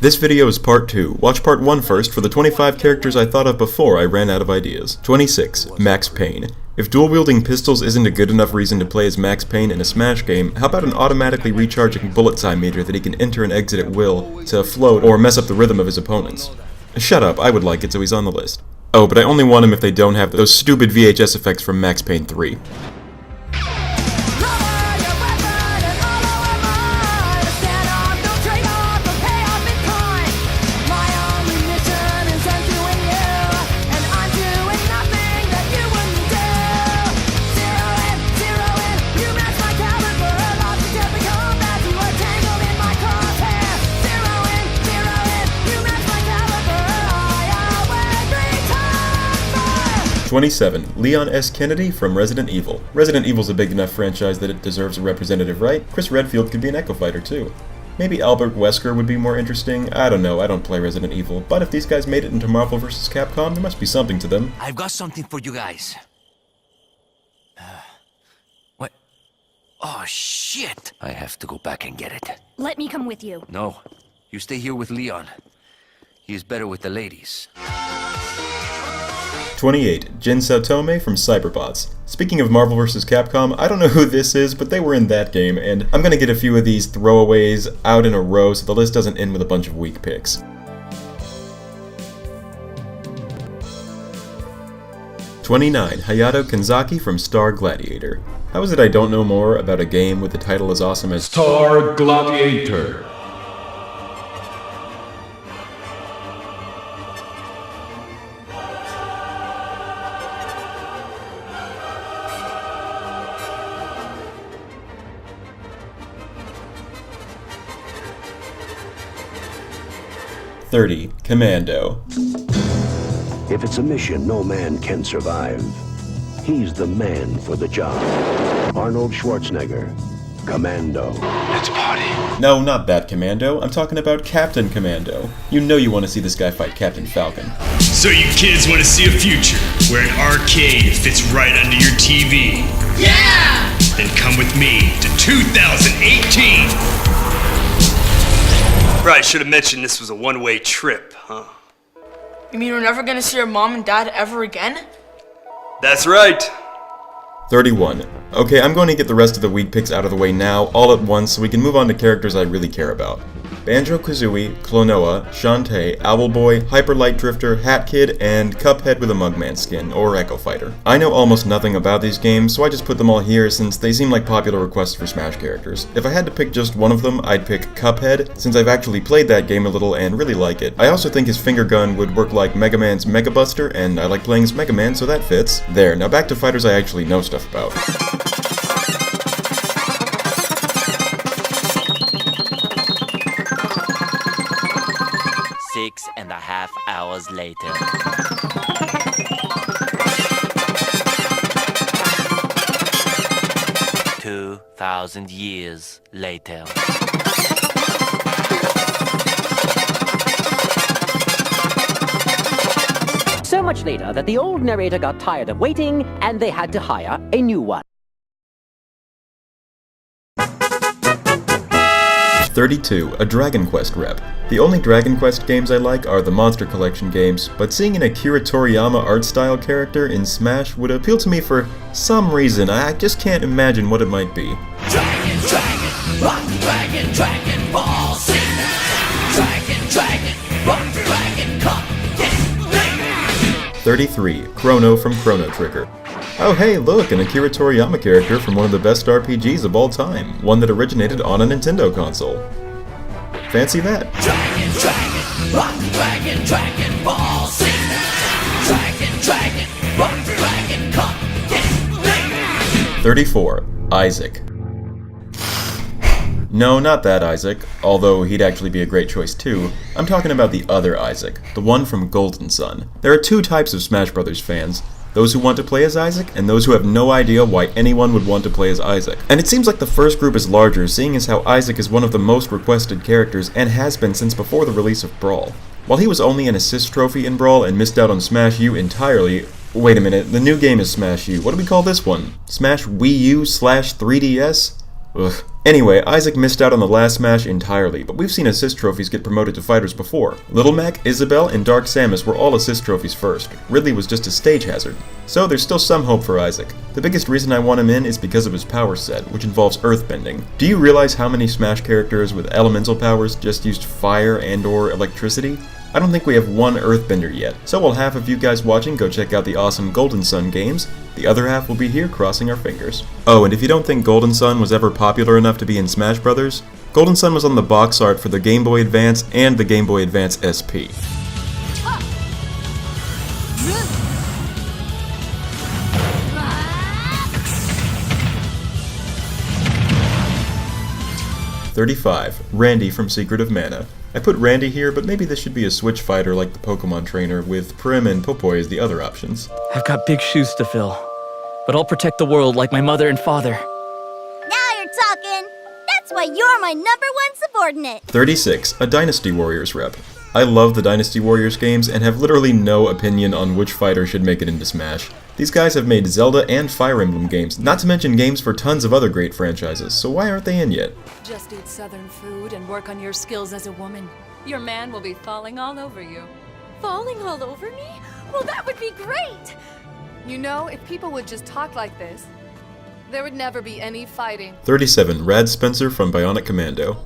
This video is part 2. Watch part 1 first for the 25 characters I thought of before I ran out of ideas. 26. Max Payne. If dual-wielding pistols isn't a good enough reason to play as Max Payne in a Smash game, how about an automatically recharging bullet time meter that he can enter and exit at will to float or mess up the rhythm of his opponents? Shut up, I would like it so he's on the list. Oh, but I only want him if they don't have those stupid VHS effects from Max Payne 3. #, Leon S. Kennedy from Resident Evil. Resident Evil's a big enough franchise that it deserves a representative, right? Chris Redfield could be an Echo Fighter too. Maybe Albert Wesker would be more interesting. I don't know, I don't play Resident Evil, but if these guys made it into Marvel vs. Capcom, there must be something to them. I've got something for you guys. What? Oh shit! I have to go back and get it. Let me come with you. No, you stay here with Leon. He is better with the ladies. 28. Jin Saotome from Cyberbots. Speaking of Marvel vs. Capcom, I don't know who this is, but they were in that game, and I'm gonna get a few of these throwaways out in a row so the list doesn't end with a bunch of weak picks. 29. Hayato Kanzaki from Star Gladiator. How is it I don't know more about a game with the title as awesome as Star Gladiator? Commando. If it's a mission no man can survive, he's the man for the job. Arnold Schwarzenegger, Commando. Let's party. No, not that Commando. I'm talking about Captain Commando. You know you want to see this guy fight Captain Falcon. So you kids want to see a future where an arcade fits right under your TV? Yeah! Then come with me to 2018! Right, should have mentioned this was a one-way trip, huh? You mean we're never gonna see our mom and dad ever again? That's right! 31. Okay, I'm going to get the rest of the weak picks out of the way now, all at once, so we can move on to characters I really care about. Banjo-Kazooie, Klonoa, Shantae, Owlboy, Hyper Light Drifter, Hat Kid, and Cuphead with a Mugman skin, or Echo Fighter. I know almost nothing about these games, so I just put them all here since they seem like popular requests for Smash characters. If I had to pick just one of them, I'd pick Cuphead, since I've actually played that game a little and really like it. I also think his finger gun would work like Mega Man's Mega Buster, and I like playing as Mega Man, so that fits. There, now back to fighters I actually know stuff about. 6.5 hours later. "2,000 years later. So much later that the old narrator got tired of waiting and they had to hire a new one. 32. A Dragon Quest rep. The only Dragon Quest games I like are the Monster Collection games, but seeing an Akira Toriyama art style character in Smash would appeal to me for some reason. I just can't imagine what it might be. Dragon, dragon, rock dragon, dragon ball, sing. Dragon, dragon, rock dragon, come, get, 33. Chrono from Chrono Trigger. Oh hey, look, an Akira Toriyama character from one of the best RPGs of all time, one that originated on a Nintendo console. Fancy that. Dragon, dragon, rock dragon, dragon ball, sing. Dragon, dragon, rock dragon, come, get, 34. Isaac. No, not that Isaac, although he'd actually be a great choice too. I'm talking about the other Isaac, the one from Golden Sun. There are two types of Smash Bros. Fans. Those who want to play as Isaac, and those who have no idea why anyone would want to play as Isaac. And it seems like the first group is larger, seeing as how Isaac is one of the most requested characters, and has been since before the release of Brawl. While he was only an assist trophy in Brawl and missed out on Smash U entirely, wait a minute, the new game is Smash U. What do we call this one? Smash Wii U / 3DS? Ugh. Anyway, Isaac missed out on the last Smash entirely, but we've seen assist trophies get promoted to fighters before. Little Mac, Isabelle, and Dark Samus were all assist trophies first. Ridley was just a stage hazard. So there's still some hope for Isaac. The biggest reason I want him in is because of his power set, which involves earthbending. Do you realize how many Smash characters with elemental powers just used fire and/or electricity? I don't think we have one earthbender yet, so while half of you guys watching go check out the awesome Golden Sun games, the other half will be here crossing our fingers. Oh, and if you don't think Golden Sun was ever popular enough to be in Smash Bros., Golden Sun was on the box art for the Game Boy Advance and the Game Boy Advance SP. "35. Randy from Secret of Mana. I put Randy here, but maybe this should be a Switch fighter like the Pokemon trainer, with Prim and Popoy as the other options. I've got big shoes to fill, but I'll protect the world like my mother and father. Now you're talking! That's why you're my #1 subordinate! 36. A Dynasty Warriors rep. I love the Dynasty Warriors games and have literally no opinion on which fighter should make it into Smash. These guys have made Zelda and Fire Emblem games, not to mention games for tons of other great franchises, so why aren't they in yet? Just eat southern food and work on your skills as a woman. Your man will be falling all over you. Falling all over me? Well, that would be great! You know, if people would just talk like this, there would never be any fighting. 37. Rad Spencer from Bionic Commando.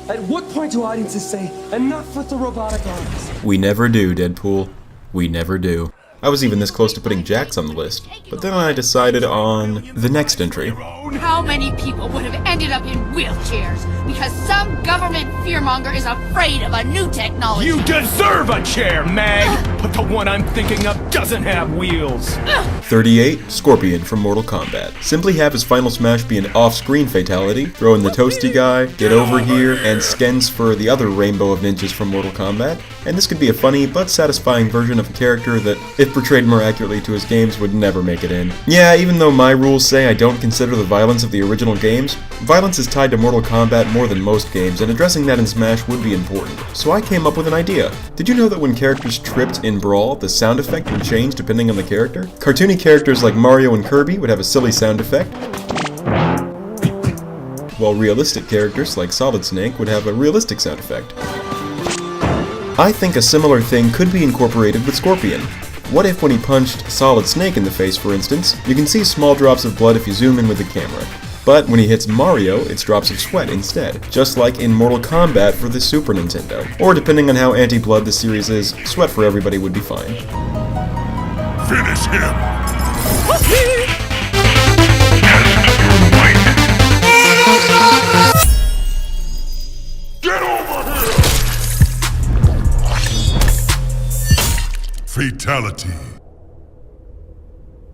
At what point do audiences say, enough with the robotic arms? We never do, Deadpool. We never do. I was even this close to putting Jax on the list, but then I decided on the next entry. How many people would have ended up in wheelchairs because some government fearmonger is afraid of a new technology? You deserve a chair, Mag! But the one I'm thinking of doesn't have wheels. 38. Scorpion from Mortal Kombat. Simply have his final smash be an off-screen fatality, throw in the toasty guy, get over here, and skins for the other rainbow of ninjas from Mortal Kombat, and this could be a funny but satisfying version of a character that, if portrayed more accurately to his games, would never make it in. Yeah, even though my rules say I don't consider the violence of the original games, violence is tied to Mortal Kombat more than most games, and addressing that in Smash would be important. So I came up with an idea. Did you know that when characters tripped in Brawl, the sound effect would change depending on the character? Cartoony characters like Mario and Kirby would have a silly sound effect, while realistic characters like Solid Snake would have a realistic sound effect. I think a similar thing could be incorporated with Scorpion. What if when he punched Solid Snake in the face, for instance, you can see small drops of blood if you zoom in with the camera, but when he hits Mario, it's drops of sweat instead, just like in Mortal Kombat for the Super Nintendo. Or depending on how anti-blood the series is, sweat for everybody would be fine. Finish him! Get over here! Fatality.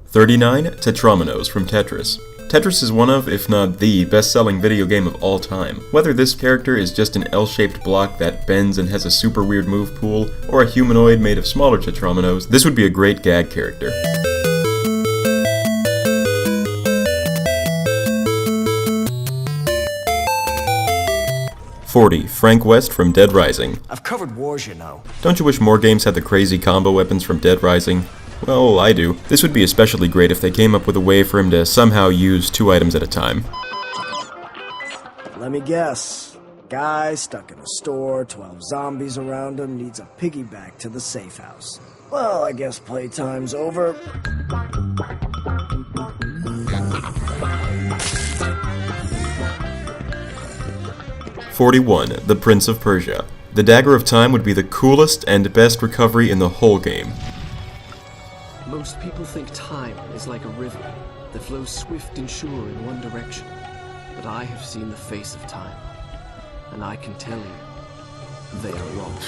39. Tetrominos from Tetris. Tetris is one of, if not the, best-selling video game of all time. Whether this character is just an L-shaped block that bends and has a super weird move pool, or a humanoid made of smaller Tetrominos, this would be a great gag character. 40. Frank West from Dead Rising. I've covered wars, you know. Don't you wish more games had the crazy combo weapons from Dead Rising? Well, I do. This would be especially great if they came up with a way for him to somehow use 2 items at a time. Let me guess. Guy stuck in a store, 12 zombies around him, needs a piggyback to the safe house. Well, I guess playtime's over. "41. The Prince of Persia. The Dagger of Time would be the coolest and best recovery in the whole game. Most people think time is like a river that flows swift and sure in one direction. But I have seen the face of time, and I can tell you, they are wrong.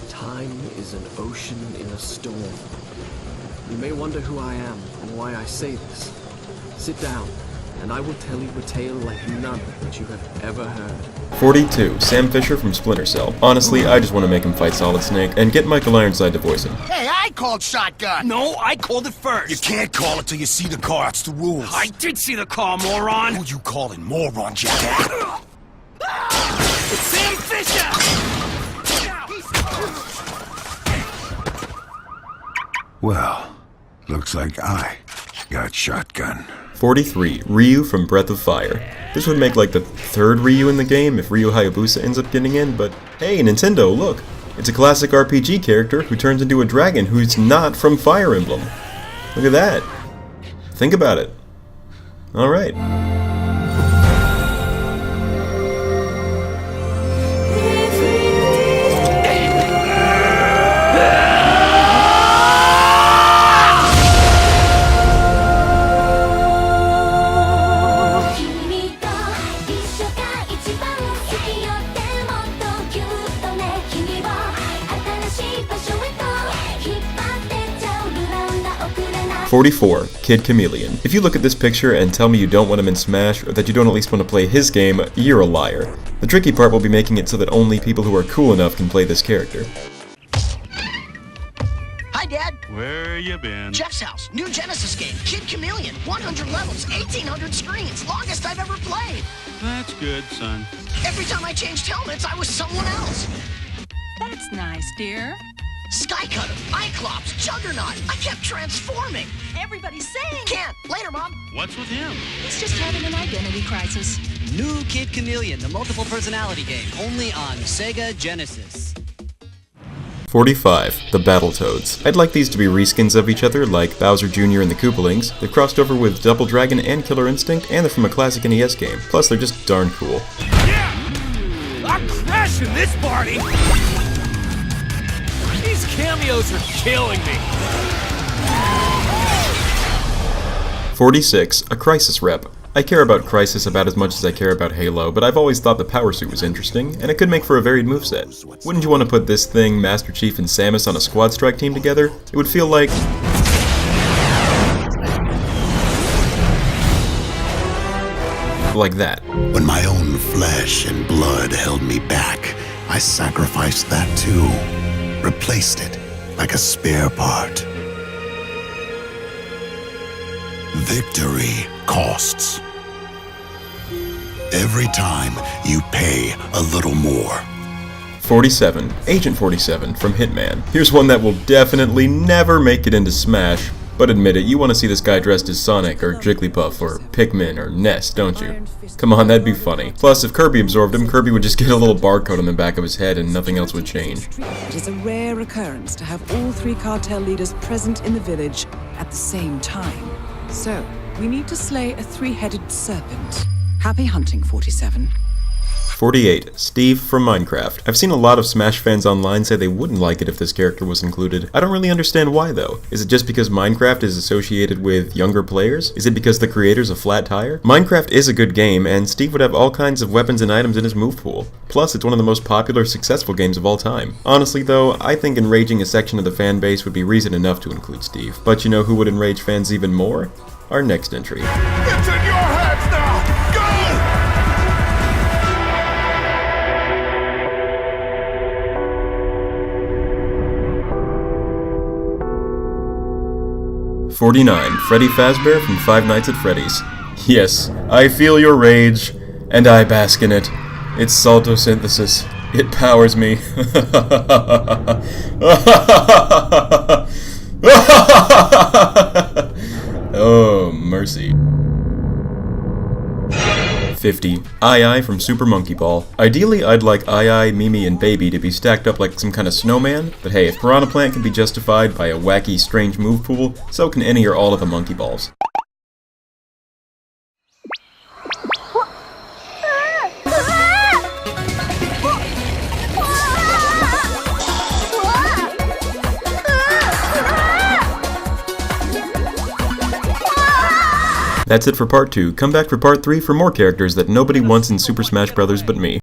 Time is an ocean in a storm. You may wonder who I am and why I say this. Sit down, and I will tell you a tale like none that you have ever heard. 42. Sam Fisher from Splinter Cell. Honestly, I just want to make him fight Solid Snake and get Michael Ironside to voice him. Hey, I called shotgun! No, I called it first! You can't call it till you see the car, it's the rules. I did see the car, moron! Who you calling moron, jackass? It's Sam Fisher! Well, looks like I got shotgun. 43. Ryu from Breath of Fire. This would make like the third Ryu in the game if Ryu Hayabusa ends up getting in, but hey, Nintendo, look! It's a classic RPG character who turns into a dragon who's not from Fire Emblem. Look at that. Think about it. Alright. "44. Kid Chameleon. If you look at this picture and tell me you don't want him in Smash, or that you don't at least want to play his game, you're a liar. The tricky part will be making it so that only people who are cool enough can play this character." Hi, Dad. Where you been? Jeff's house. New Genesis game. Kid Chameleon. 100 levels. 1,800 screens. Longest I've ever played. That's good, son. Every time I changed helmets, I was someone else. That's nice, dear. Skycutter, Cyclops, Juggernaut. I kept transforming. Everybody's saying. Can't. Later, Mom. What's with him? He's just having an identity crisis. New Kid Chameleon, the multiple personality game, only on Sega Genesis. 45. The Battletoads. I'd like these to be reskins of each other, like Bowser Jr. and the Koopalings. They've crossed over with Double Dragon and Killer Instinct, and they're from a classic NES game. Plus, they're just darn cool. Yeah! I'm crashing this party! These cameos are killing me! 46. A Crisis rep. I care about Crisis about as much as I care about Halo, but I've always thought the Power Suit was interesting, and it could make for a varied moveset. Wouldn't you want to put this thing, Master Chief, and Samus on a Squad Strike team together? It would feel like... like that. When my own flesh and blood held me back, I sacrificed that too. Replaced it like a spare part. Victory costs. Every time you pay a little more. 47. Agent 47 from Hitman. Here's one that will definitely never make it into Smash, but admit it, you want to see this guy dressed as Sonic or Jigglypuff or Pikmin or Ness, don't you? Come on, that'd be funny. Plus, if Kirby absorbed him, Kirby would just get a little barcode on the back of his head and nothing else would change. It is a rare occurrence to have all three cartel leaders present in the village at the same time. So, we need to slay a three-headed serpent. Happy hunting, 47. 48. Steve from Minecraft. I've seen a lot of Smash fans online say they wouldn't like it if this character was included. I don't really understand why though. Is it just because Minecraft is associated with younger players? Is it because the creator's a flat tire? Minecraft is a good game, and Steve would have all kinds of weapons and items in his move pool. Plus, it's one of the most popular, successful games of all time. Honestly though, I think enraging a section of the fan base would be reason enough to include Steve. But you know who would enrage fans even more? Our next entry. It's in your hands now! Go! 49. Freddy Fazbear from Five Nights at Freddy's. Yes, I feel your rage, and I bask in it. It's saltosynthesis. It powers me. Oh, mercy. 50. Ai from Super Monkey Ball. Ideally, I'd like Ai, Mimi, and Baby to be stacked up like some kind of snowman, but hey, if Piranha Plant can be justified by a wacky, strange move pool, so can any or all of the Monkey Balls. That's it for part 2. Come back for part 3 for more characters that nobody wants in Super Smash Bros. But me.